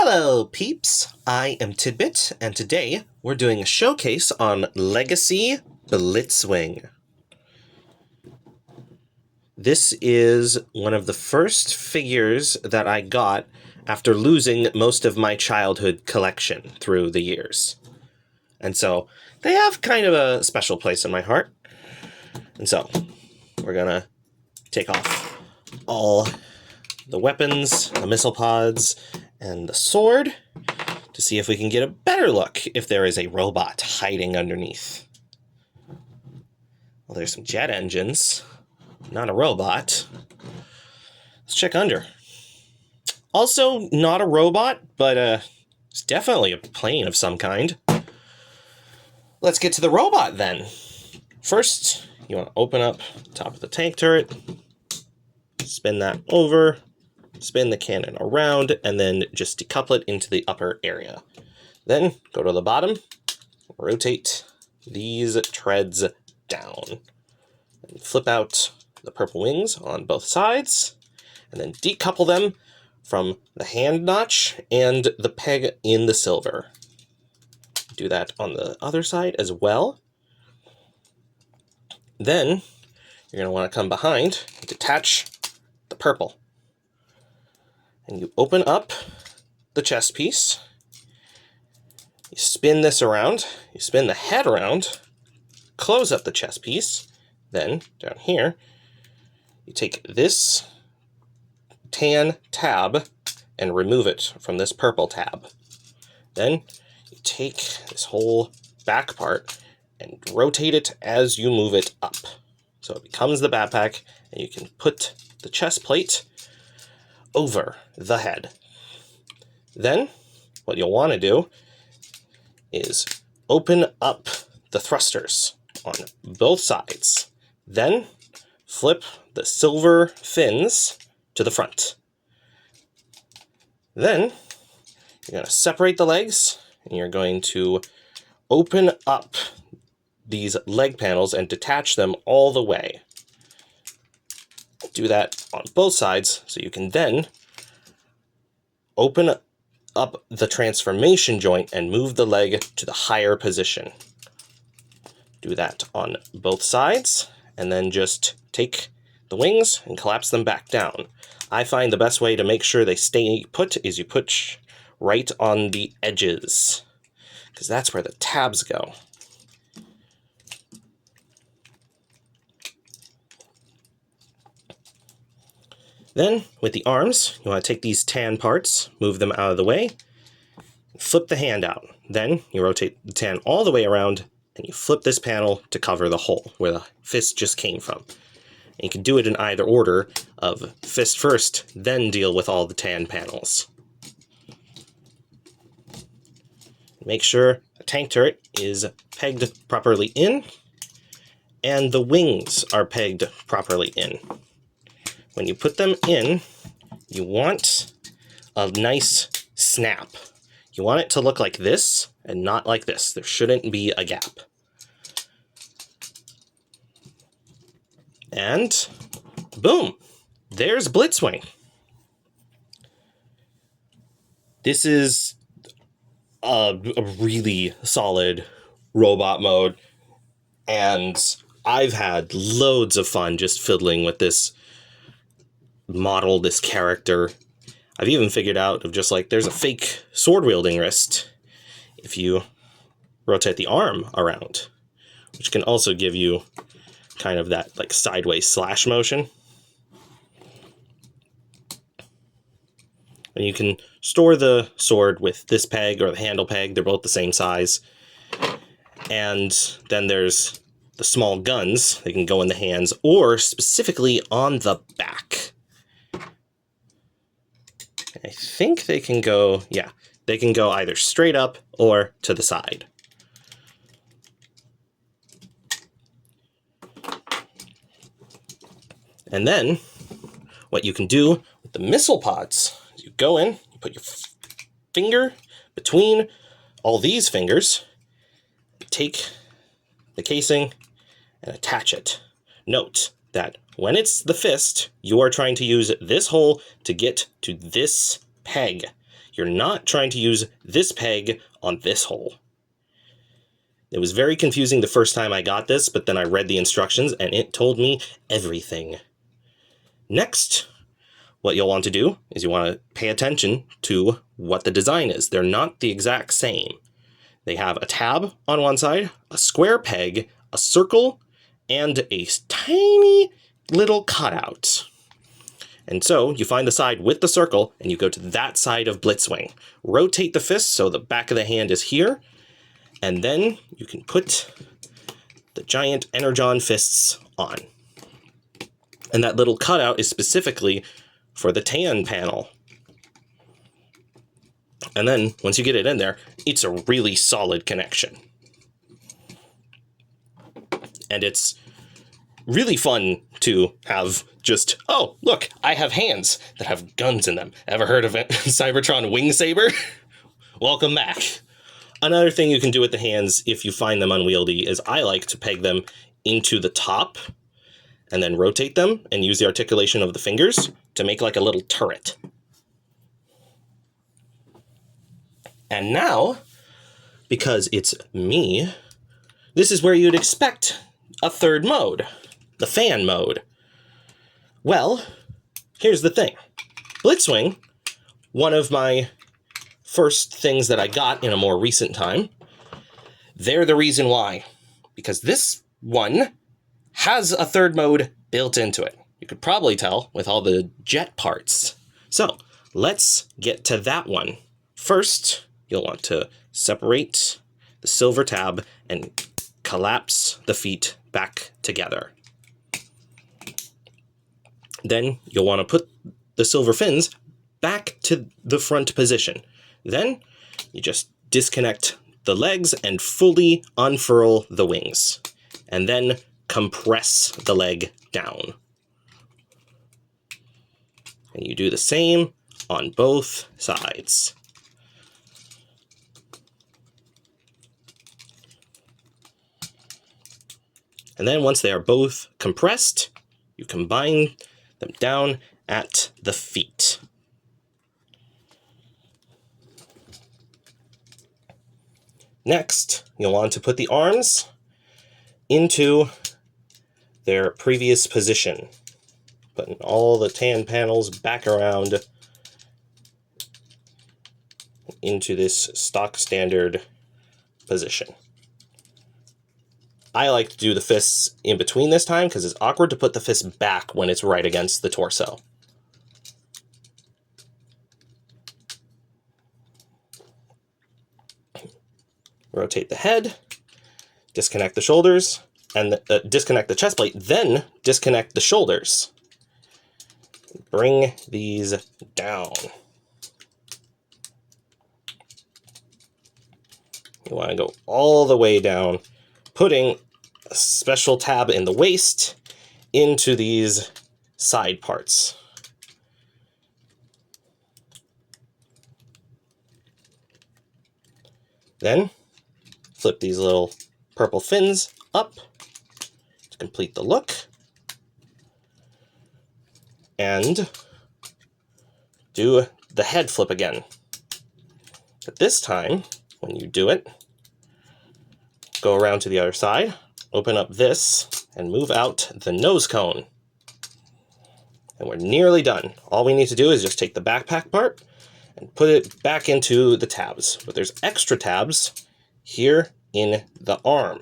Hello peeps, I am Tidbit, and today we're doing a showcase on Legacy Blitzwing. This is one of the first figures that I got after losing most of my childhood collection through the years. And so they have kind of a special place in my heart. And so we're gonna take off all the weapons, the missile pods, and the sword to see if we can get a better look if there is a robot hiding underneath. Well, there's some jet engines, not a robot. Let's check under. Also, not a robot, but it's definitely a plane of some kind. Let's get to the robot then. First, you want to open up the top of the tank turret, spin that over, spin the cannon around, and then just decouple it into the upper area. Then go to the bottom, rotate these treads down, and flip out the purple wings on both sides, and then decouple them from the hand notch and the peg in the silver. Do that on the other side as well. Then you're going to want to come behind and detach the purple. And you open up the chest piece, you spin this around, you spin the head around, close up the chest piece, then down here, you take this tan tab and remove it from this purple tab. Then you take this whole back part and rotate it as you move it up. So it becomes the backpack, and you can put the chest plate over the head. Then what you'll want to do is open up the thrusters on both sides. Then flip the silver fins to the front. Then you're going to separate the legs, and you're going to open up these leg panels and detach them all the way. Do that on both sides so you can then open up the transformation joint and move the leg to the higher position. Do that on both sides, and then just take the wings and collapse them back down. I find the best way to make sure they stay put is you push right on the edges, because that's where the tabs go. Then, with the arms, you want to take these tan parts, move them out of the way, flip the hand out. Then, you rotate the tan all the way around, and you flip this panel to cover the hole where the fist just came from. And you can do it in either order of fist first, then deal with all the tan panels. Make sure the tank turret is pegged properly in, and the wings are pegged properly in. When you put them in, you want a nice snap. You want it to look like this and not like this. There shouldn't be a gap. And boom, there's Blitzwing. This is a really solid robot mode, and I've had loads of fun just fiddling with this model, this character. I've even figured out of just like there's a fake sword wielding wrist if you rotate the arm around, which can also give you kind of that like sideways slash motion. And you can store the sword with this peg or the handle peg. They're both the same size. And then there's the small guns. They can go in the hands or specifically on the back. I think they can go, yeah, they can go either straight up or to the side. And then what you can do with the missile pods is you go in, you put your finger between all these fingers, take the casing and attach it. Note that when it's the fist, you are trying to use this hole to get to this peg. You're not trying to use this peg on this hole. It was very confusing the first time I got this, but then I read the instructions and it told me everything. Next, what you'll want to do is you want to pay attention to what the design is. They're not the exact same. They have a tab on one side, a square peg, a circle, and a tiny little cutout. And so you find the side with the circle and you go to that side of Blitzwing. Rotate the fist so the back of the hand is here, and then you can put the giant Energon fists on. And that little cutout is specifically for the tan panel. And then once you get it in there, it's a really solid connection. And it's really fun to have just, oh, look, I have hands that have guns in them. Ever heard of it? Cybertron Wing Saber? Welcome back. Another thing you can do with the hands if you find them unwieldy is I like to peg them into the top and then rotate them and use the articulation of the fingers to make like a little turret. And now, because it's me, this is where you'd expect a third mode, the fan mode. Well, here's the thing. Blitzwing, one of my first things that I got in a more recent time, they're the reason why. Because this one has a third mode built into it. You could probably tell with all the jet parts. So let's get to that one. First, you'll want to separate the silver tab and collapse the feet back together. Then you'll want to put the silver fins back to the front position. Then you just disconnect the legs and fully unfurl the wings. And then compress the leg down. And you do the same on both sides. And then once they are both compressed, you combine them down at the feet. Next, you'll want to put the arms into their previous position, putting all the tan panels back around into this stock standard position. I like to do the fists in between this time because it's awkward to put the fist back when it's right against the torso. Rotate the head, disconnect the shoulders, and disconnect the chest plate, then disconnect the shoulders. Bring these down. You want to go all the way down, putting a special tab in the waist into these side parts. Then flip these little purple fins up to complete the look. And do the head flip again. But this time, when you do it, go around to the other side, open up this, and move out the nose cone. And we're nearly done. All we need to do is just take the backpack part and put it back into the tabs. But there's extra tabs here in the arm.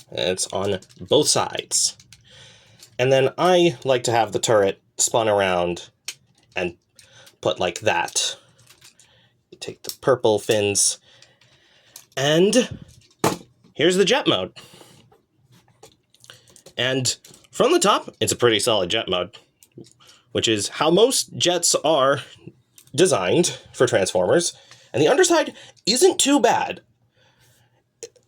And it's on both sides. And then I like to have the turret spun around and put like that. You take the purple fins, and here's the jet mode. And from the top, it's a pretty solid jet mode, which is how most jets are designed for Transformers. And the underside isn't too bad.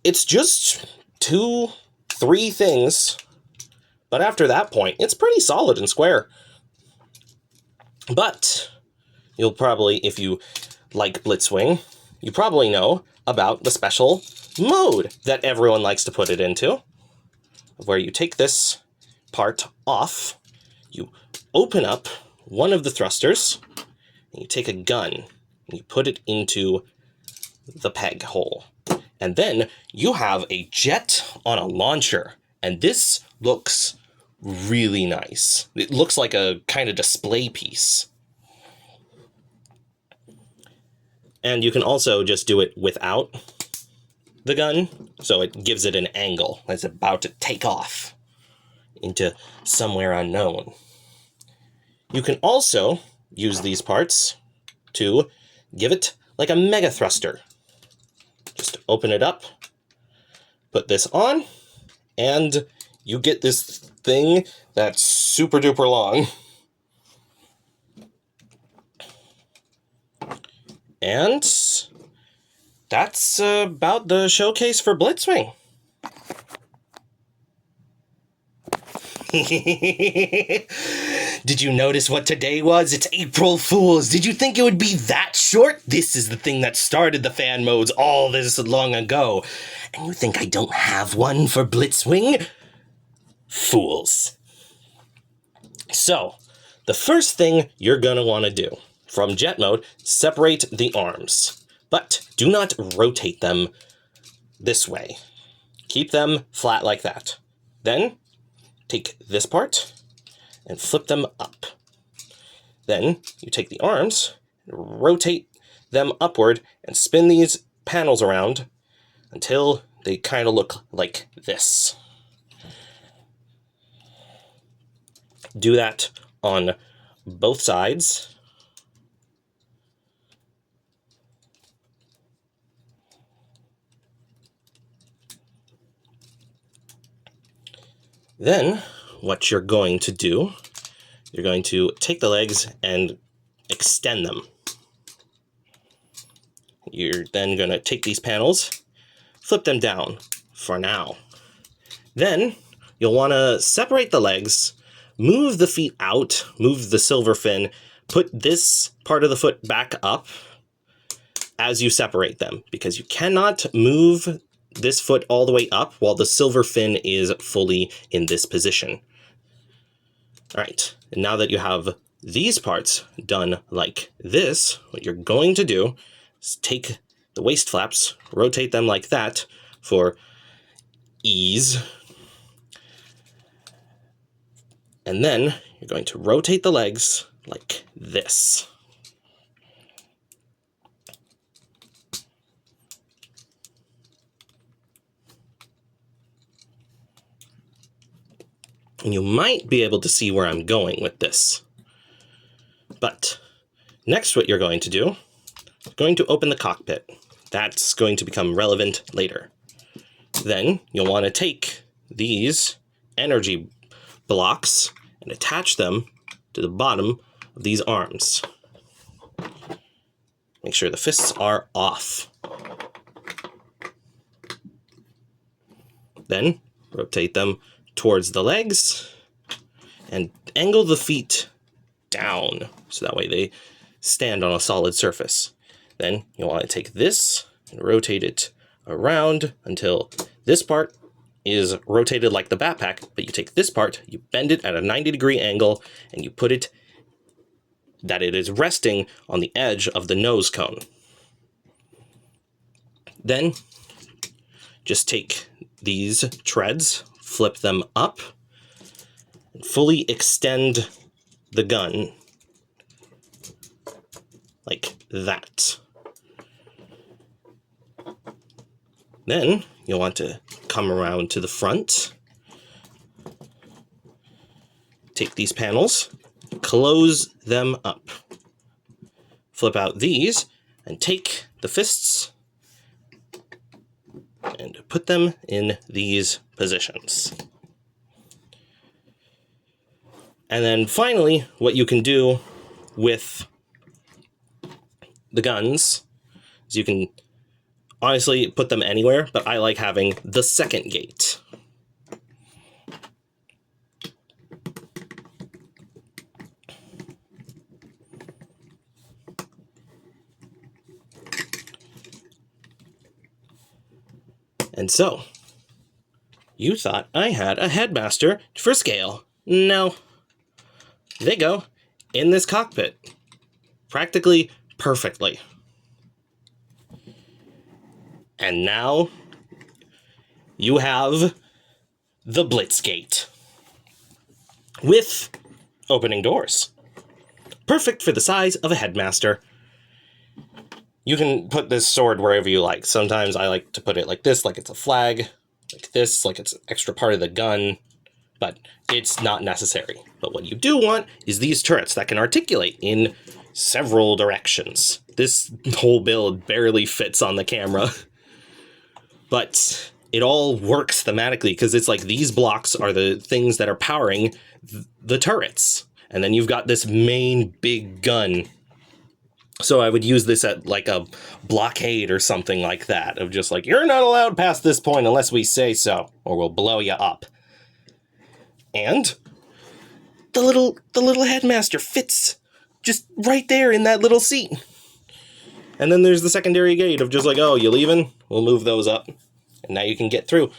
It's just 2-3 things, but after that point, it's pretty solid and square. But you'll probably, if you like Blitzwing, you probably know about the special mode that everyone likes to put it into, where you take this part off, you open up one of the thrusters, and you take a gun, and you put it into the peg hole. And then you have a jet on a launcher, and this looks really nice. It looks like a kind of display piece. And you can also just do it without the gun, so it gives it an angle as it's about to take off into somewhere unknown. You can also use these parts to give it like a mega thruster. Just open it up, put this on, and you get this thing that's super duper long. And that's about the showcase for Blitzwing. Did you notice what today was? It's April Fool's. Did you think it would be that short? This is the thing that started the fan modes all this long ago. And you think I don't have one for Blitzwing? Fools. So, the first thing you're going to want to do from jet mode, separate the arms. But do not rotate them this way. Keep them flat like that. Then, take this part and flip them up. Then you take the arms, rotate them upward, and spin these panels around until they kind of look like this. Do that on both sides. Then, what you're going to do, you're going to take the legs and extend them. You're then going to take these panels, flip them down for now. Then, you'll want to separate the legs, move the feet out, move the silver fin, put this part of the foot back up as you separate them, because you cannot move this foot all the way up while the silver fin is fully in this position. All right, and now that you have these parts done like this, what you're going to do is take the waist flaps, rotate them like that for ease. And then you're going to rotate the legs like this. And you might be able to see where I'm going with this. But next what you're going to do, you're going to open the cockpit. That's going to become relevant later. Then you'll want to take these energy blocks and attach them to the bottom of these arms. Make sure the fists are off. Then rotate them towards the legs and angle the feet down so that way they stand on a solid surface. Then you'll want to take this and rotate it around until this part is rotated like the backpack, but you take this part, you bend it at a 90-degree angle, and you put it that it is resting on the edge of the nose cone. Then just take these treads, flip them up, and fully extend the gun like that. Then you'll want to come around to the front, take these panels, close them up, flip out these, and take the fists and put them in these positions. And then finally, what you can do with the guns is you can honestly put them anywhere, but I like having the second gate. And so, you thought I had a headmaster for scale. No. they go in this cockpit practically perfectly. And now you have the Blitzgate with opening doors. Perfect for the size of a headmaster. You can put this sword wherever you like. Sometimes I like to put it like this, like it's a flag, like this, like it's an extra part of the gun, but it's not necessary. But what you do want is these turrets that can articulate in several directions. This whole build barely fits on the camera, but it all works thematically because it's like these blocks are the things that are powering the turrets. And then you've got this main big gun. So I would use this at like a blockade or something like that, of just like, you're not allowed past this point unless we say so, or we'll blow you up. And the little headmaster fits just right there in that little seat. And then there's the secondary gate of just like, oh, you leaving? We'll move those up. And now you can get through.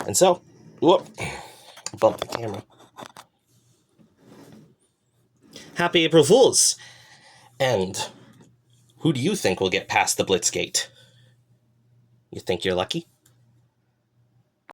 And so, whoop, bump the camera. Happy April Fools! And who do you think will get past the Blitzgate? You think you're lucky?